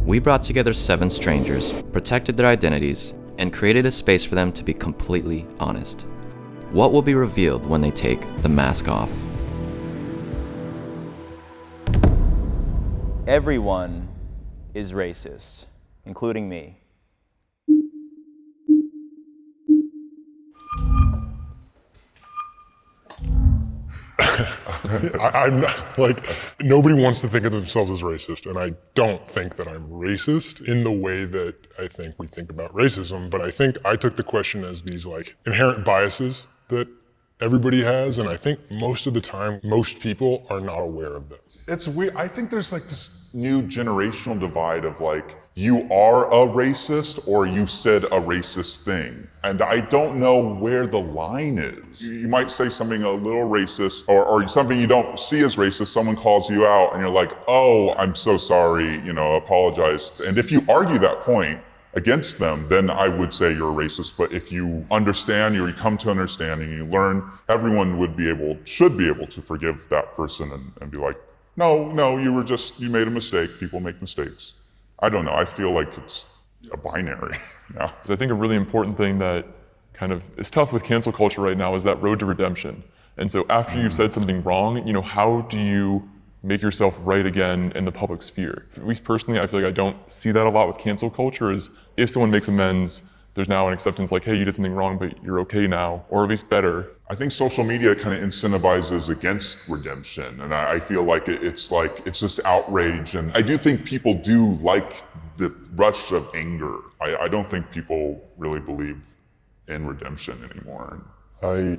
We brought together 7 strangers, protected their identities, and created a space for them to be completely honest. What will be revealed when they take the mask off? Everyone is racist, including me. I'm not, like, nobody wants to think of themselves as racist, and I don't think that I'm racist in the way that I think we think about racism, but I think I took the question as these like inherent biases that everybody has, and I think most of the time, most people are not aware of this. It's weird. I think there's like this new generational divide of like, you are a racist or you said a racist thing. And I don't know where the line is. You might say something a little racist or something you don't see as racist, someone calls you out and you're like, oh, I'm so sorry, apologize. And if you argue that point against them, then I would say you're a racist. But if you understand, you come to understanding, you learn, everyone should be able to forgive that person and be like, no, you made a mistake. People make mistakes. I don't know, I feel like it's a binary now. I think a really important thing that kind of is tough with cancel culture right now is that road to redemption. And so after you've said something wrong, how do you make yourself right again in the public sphere? At least personally, I feel like I don't see that a lot with cancel culture, is if someone makes amends, there's now an acceptance like, hey, you did something wrong, but you're okay now, or at least better. I think social media kind of incentivizes against redemption, and I feel like it's just outrage, and I do think people do like the rush of anger. I don't think people really believe in redemption anymore. I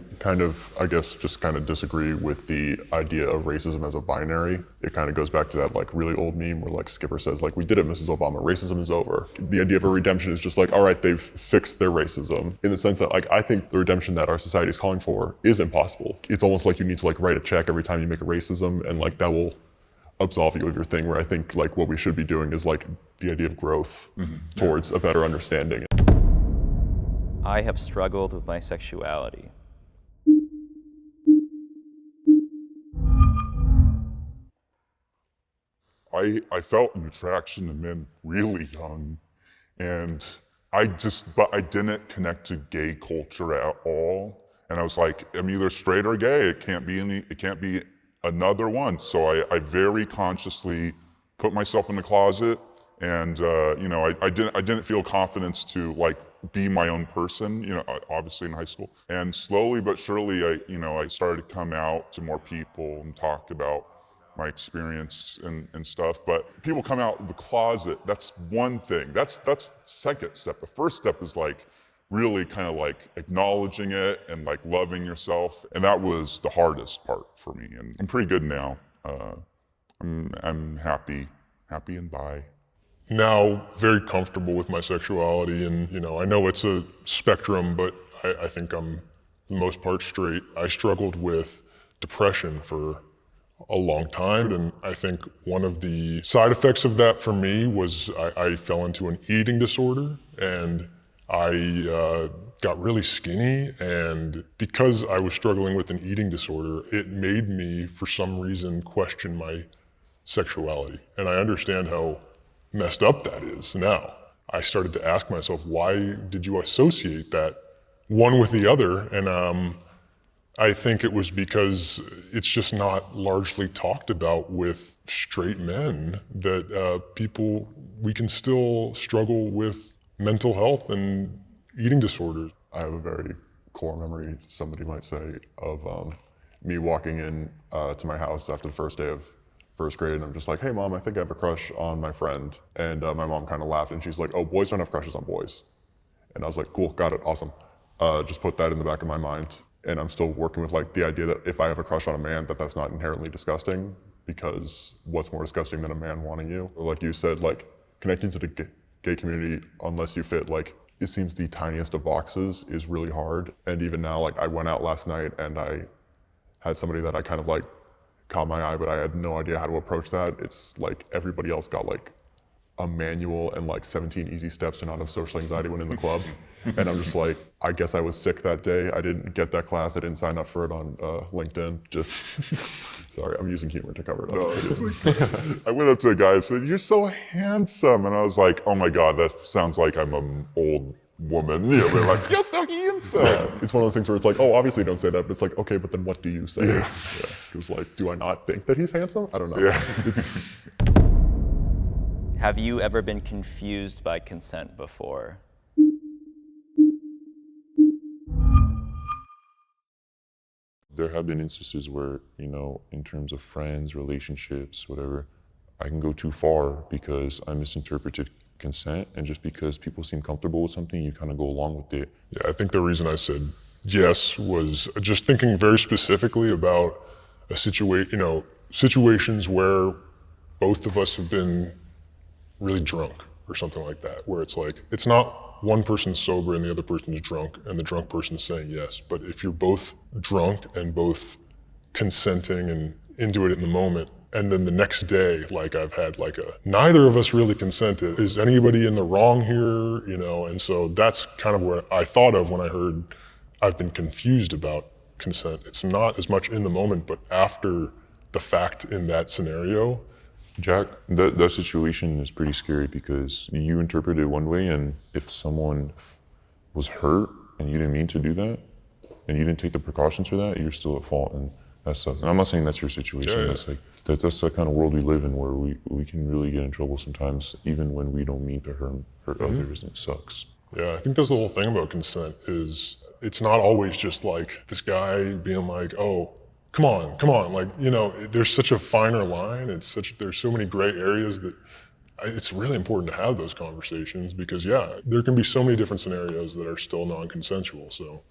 just disagree with the idea of racism as a binary. It kind of goes back to that like really old meme where like Skipper says like, we did it, Mrs. Obama, racism is over. The idea of a redemption is just like, all right, they've fixed their racism. In the sense that like, I think the redemption that our society is calling for is impossible. It's almost like you need to like write a check every time you make a racism and like that will absolve you of your thing, where I think like what we should be doing is like the idea of growth towards a better understanding. I have struggled with my sexuality. I felt an attraction to men really young, and but I didn't connect to gay culture at all. And I was like, I'm either straight or gay. It can't be another one. So I very consciously put myself in the closet, and I didn't feel confidence to like be my own person, obviously in high school. And slowly but surely, I started to come out to more people and talk about my experience and stuff. But people come out of the closet, that's one thing. That's the second step. The first step is like really kind of like acknowledging it and like loving yourself. And that was the hardest part for me. And I'm pretty good now. I'm happy and bi. Now, very comfortable with my sexuality, and I know it's a spectrum, but I think I'm, for the most part, straight. I struggled with depression for a long time, and I think one of the side effects of that for me was I fell into an eating disorder, and I got really skinny, and because I was struggling with an eating disorder, it made me, for some reason, question my sexuality. And I understand how messed up that is now. I started to ask myself, why did you associate that one with the other? And I think it was because it's just not largely talked about with straight men that we can still struggle with mental health and eating disorders. I have a very core memory, somebody might say, of me walking in to my house after the first day of first grade, and I'm just like, hey mom, I think I have a crush on my friend. And my mom kind of laughed and she's like, oh, boys don't have crushes on boys. And I was like, cool, got it, awesome. Just put that in the back of my mind. And I'm still working with like the idea that if I have a crush on a man, that's not inherently disgusting, because what's more disgusting than a man wanting you? Like you said, like connecting to the gay community, unless you fit like, it seems the tiniest of boxes, is really hard. And even now, like I went out last night and I had somebody that I kind of like caught my eye, but I had no idea how to approach that. It's like everybody else got like a manual and like 17 easy steps to not have social anxiety when in the club. And I'm just like, I guess I was sick that day. I didn't get that class. I didn't sign up for it on LinkedIn. Just, sorry, I'm using humor to cover it up. No, it's like, I went up to a guy and said, "You're so handsome." And I was like, oh my God, that sounds like I'm an old woman. You know, they're like, "You're so handsome." Yeah, it's one of those things where it's like, oh, obviously don't say that, but it's like, okay, but then what do you say? Yeah. Because like, do I not think that he's handsome? I don't know. Yeah. Have you ever been confused by consent before? There have been instances where, you know, in terms of friends, relationships, whatever, I can go too far because I misinterpreted consent, and just because people seem comfortable with something, you kind of go along with it. Yeah, I think the reason I said yes was just thinking very specifically about situations where both of us have been really drunk or something like that, where it's like, it's not one person's sober and the other person's drunk and the drunk person's saying yes, but if you're both drunk and both consenting and into it in the moment, and then the next day, like I've had like neither of us really consented. Is anybody in the wrong here? You know, and so that's kind of what I thought of when I heard I've been confused about consent. It's not as much in the moment, but after the fact in that scenario. Jack, that situation is pretty scary because you interpret it one way, and if someone was hurt and you didn't mean to do that, and you didn't take the precautions for that, you're still at fault, and that sucks. And I'm not saying that's your situation. Yeah. That's like that's the kind of world we live in, where we can really get in trouble sometimes, even when we don't mean to hurt others, and it sucks. Yeah, I think that's the whole thing about consent is it's not always just like this guy being like, oh, come on, like, you know, there's such a finer line. There's so many gray areas that it's really important to have those conversations because, yeah, there can be so many different scenarios that are still non-consensual, so.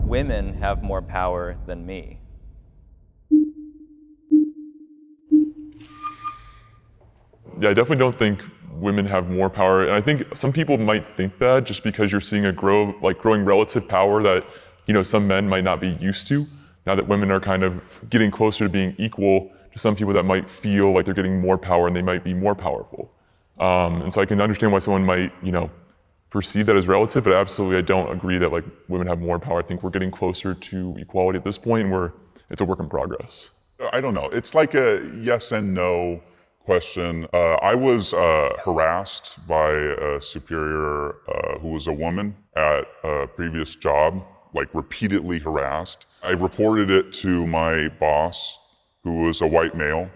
Women have more power than me. Yeah, I definitely don't think women have more power, and I think some people might think that just because you're seeing growing relative power that, you know, some men might not be used to. Now that women are kind of getting closer to being equal to some people that might feel like they're getting more power and they might be more powerful. And so I can understand why someone might, you know, perceive that as relative, but absolutely I don't agree that like women have more power. I think we're getting closer to equality at this point where it's a work in progress. I don't know. It's like a yes and no question. I was harassed by a superior who was a woman at a previous job, like repeatedly harassed. I reported it to my boss, who was a white male,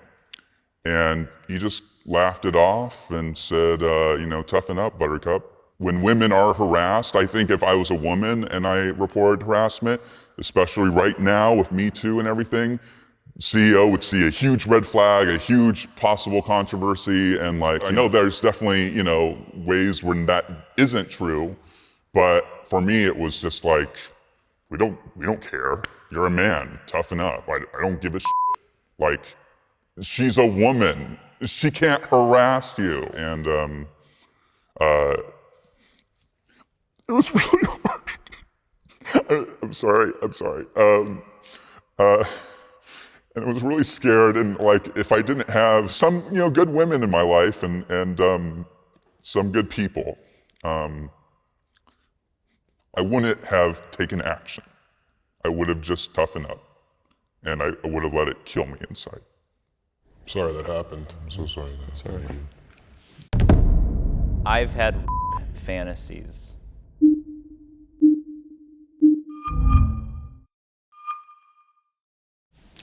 and he just laughed it off and said, you know, toughen up, buttercup. When women are harassed, I think if I was a woman and I reported harassment, especially right now with Me Too and everything, CEO would see a huge red flag, a huge possible controversy, and like, I know there's definitely, you know, ways when that isn't true, but for me it was just like, we don't care. You're a man, toughen up. I don't give a shit. Like, she's a woman. She can't harass you. And it was really hard. I'm sorry. And I was really scared, and like, if I didn't have some, you know, good women in my life and some good people, I wouldn't have taken action. I would have just toughened up, and I would have let it kill me inside. Sorry that happened. I'm so sorry. Sorry. I've had fantasies.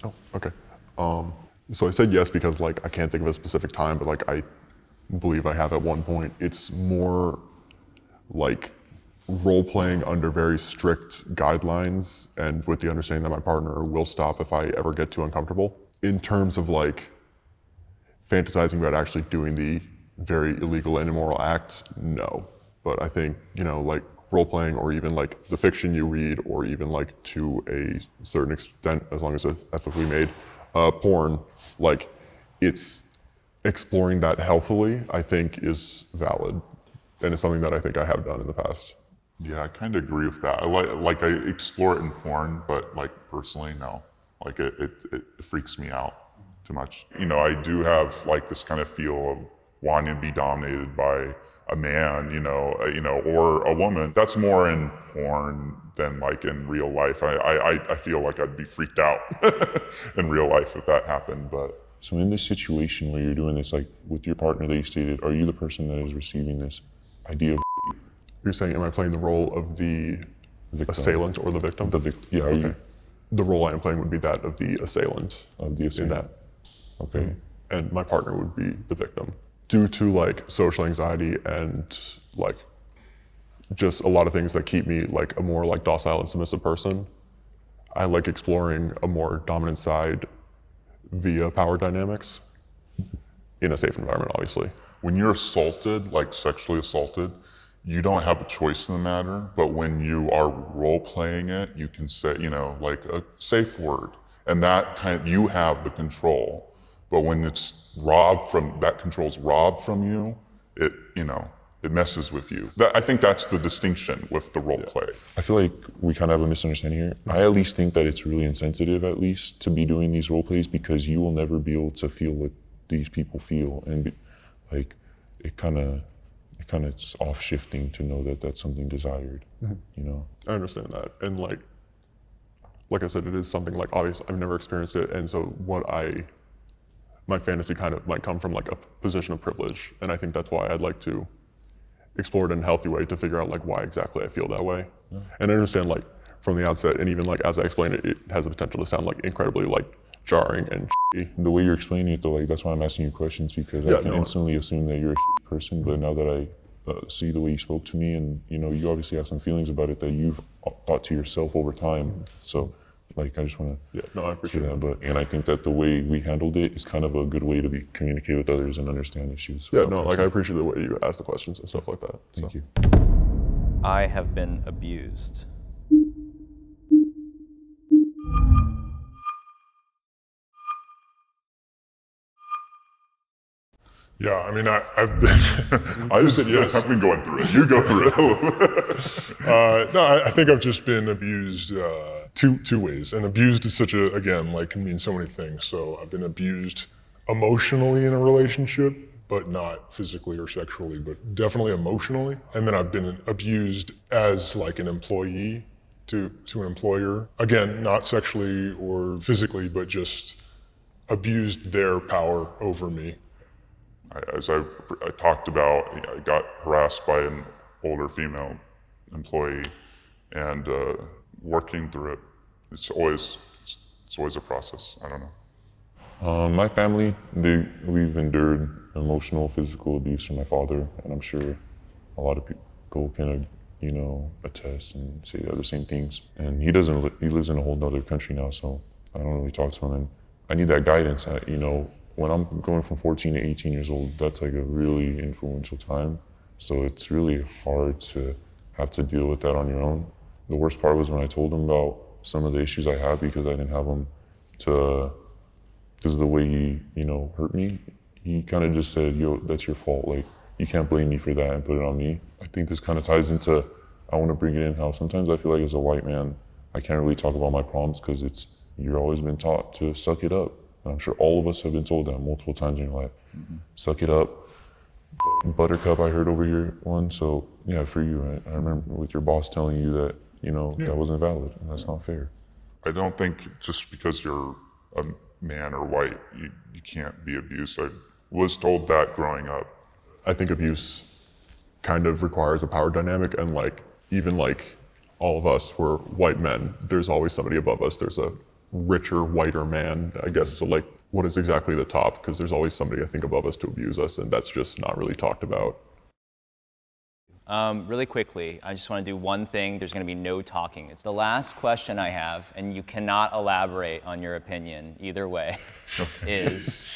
Oh, okay. So I said yes because like I can't think of a specific time, but like I believe I have at one point. It's more like role playing under very strict guidelines and with the understanding that my partner will stop if I ever get too uncomfortable. In terms of like fantasizing about actually doing the very illegal and immoral act, no. But I think, you know, like role playing or even like the fiction you read or even like to a certain extent, as long as it's ethically made, porn, like it's exploring that healthily, I think is valid. And it's something that I think I have done in the past. Yeah, I kind of agree with that. I explore it in porn, but like personally, no. Like it freaks me out too much. You know, I do have like this kind of feel of wanting to be dominated by a man, or a woman. That's more in porn than like in real life. I feel like I'd be freaked out in real life if that happened. But So in this situation where you're doing this, like with your partner that you stated, are you the person that is receiving this idea of You're saying, am I playing the role of the victim? assailant or the victim? The victim? Yeah, are Okay. you The role I am playing would be that of the assailant of the in assailant? that. Okay. And my partner would be the victim. Due to like social anxiety and like just a lot of things that keep me like a more like docile and submissive person, I like exploring a more dominant side via power dynamics in a safe environment, obviously. when you're assaulted, like sexually assaulted, you don't have a choice in the matter. But when you are role playing it, you can say, like a safe word, and you have the control. But when it's that control's robbed from you, it messes with you. I think that's the distinction with the role play. I feel like we kind of have a misunderstanding here. I at least think that it's really insensitive, at least, to be doing these role plays, because you will never be able to feel what these people feel, and it kind of it's off shifting to know that that's something desired. I understand that, and like I said, it is something like obvious. I've never experienced it, and so my fantasy kind of might come from like a position of privilege, and I think that's why I'd like to explore it in a healthy way to figure out like why exactly I feel that way. And I understand like from the outset, and even like as I explain it, it has the potential to sound like incredibly like jarring and shitty. The way you're explaining it, though, like that's why I'm asking you questions, because I can instantly assume that you're a person. But now that I see the way you spoke to me, and you obviously have some feelings about it that you've thought to yourself over time. So, like, I just want to I appreciate that. And I think that the way we handled it is kind of a good way to communicate with others and understand issues. I appreciate the way you ask the questions and stuff like that. Thank you. I have been abused. Yeah, I mean, I've been. I just said yes. I've been going through it. You go through it. No, I think I've just been abused two ways, and abused is such can mean so many things. So I've been abused emotionally in a relationship, but not physically or sexually, but definitely emotionally. And then I've been abused as like an employee to an employer. Again, not sexually or physically, but just abused their power over me. As I talked about, I got harassed by an older female employee, and working through it, it's always a process. I don't know. My family, we've endured emotional, physical abuse from my father, and I'm sure a lot of people can, attest and say the same things. And he lives in a whole other country now, so I don't really talk to him, and I need that guidance. When I'm going from 14 to 18 years old, that's like a really influential time. So it's really hard to have to deal with that on your own. The worst part was when I told him about some of the issues I had, because I didn't have him because of the way he, hurt me. He kind of just said, that's your fault. Like, you can't blame me for that and put it on me. I think this kind of ties into, I want to bring it in how sometimes I feel like as a white man, I can't really talk about my problems because you're always been taught to suck it up. And I'm sure all of us have been told that multiple times in your life. Mm-hmm. Suck it up. Buttercup, I heard over here one. So yeah, for you, I remember with your boss telling you that, that wasn't valid, and that's not fair. I don't think just because you're a man or white, you can't be abused. I was told that growing up. I think abuse kind of requires a power dynamic, and even all of us, we're white men, there's always somebody above us. There's a richer, whiter man, I guess. So what is exactly the top? Because there's always somebody, I think, above us to abuse us, and that's just not really talked about. Really quickly, I just want to do one thing. There's going to be no talking. It's the last question I have, and you cannot elaborate on your opinion either way, is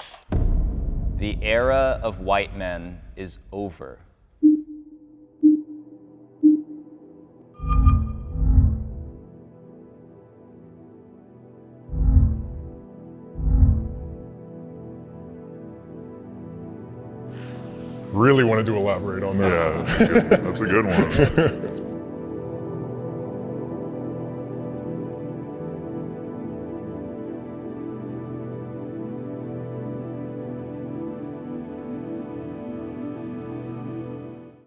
the era of white men is over. Really wanted to elaborate on that. Yeah, that's a good one.